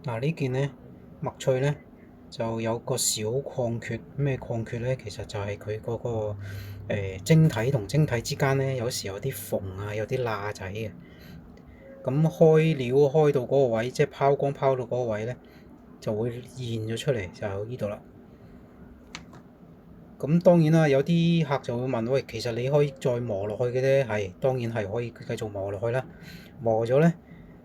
嗱，呢件呢麥翠呢就有個小礦缺，咩礦缺呢？其實就係佢嗰個晶體同晶體之間呢，有時有啲縫啊，有啲罅仔嘅。咁開料開到嗰個位，即係拋光拋到嗰個位呢，就會現咗出嚟，就呢度啦。咁當然啦，有啲客就會問：喂，其實你可以再磨落去嘅啫。係，當然係可以繼續磨落去啦。磨咗呢，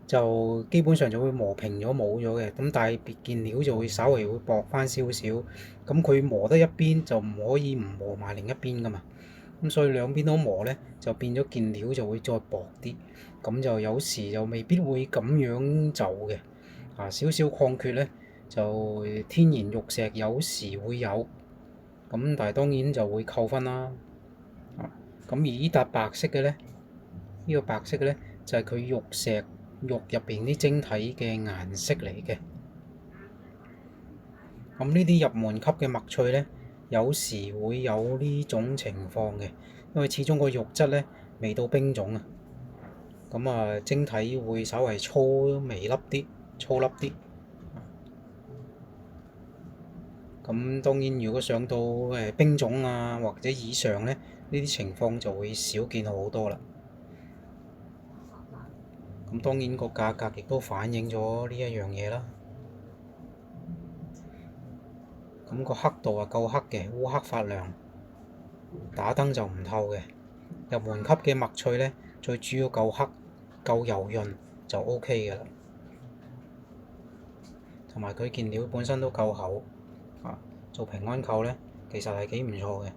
就基本上就會磨平咗冇咗嘅。咁但係別件料就會稍微會薄翻少少。咁佢磨得一邊就唔可以唔磨埋另一邊噶嘛。咁所以兩邊都磨呢，就變咗件料就會再薄啲。咁就有時就未必會咁樣走嘅。少少礦缺呢，就天然玉石有時會有。咁但係當然就會扣分啦。咁而呢笪白色嘅呢，呢個白色嘅呢，就係佢玉石玉入邊啲晶體嘅顏色嚟嘅。咁呢啲入門級嘅麥翠呢，有時會有呢種情況嘅，因為始終個玉質呢未到冰種啊。咁晶體會稍微粗微粒啲，粗粒啲。咁當然，如果上到冰種啊或者以上呢，呢啲情況就會少見好多啦。咁當然個價格亦都反映咗呢一樣嘢啦。咁個黑度啊夠黑嘅，烏黑發亮，打燈就唔透嘅。入門級嘅麥翠呢，最主要夠黑、夠柔潤就 OK 嘅啦。同埋佢件料本身都夠厚，做平安扣呢，其實係幾唔錯嘅。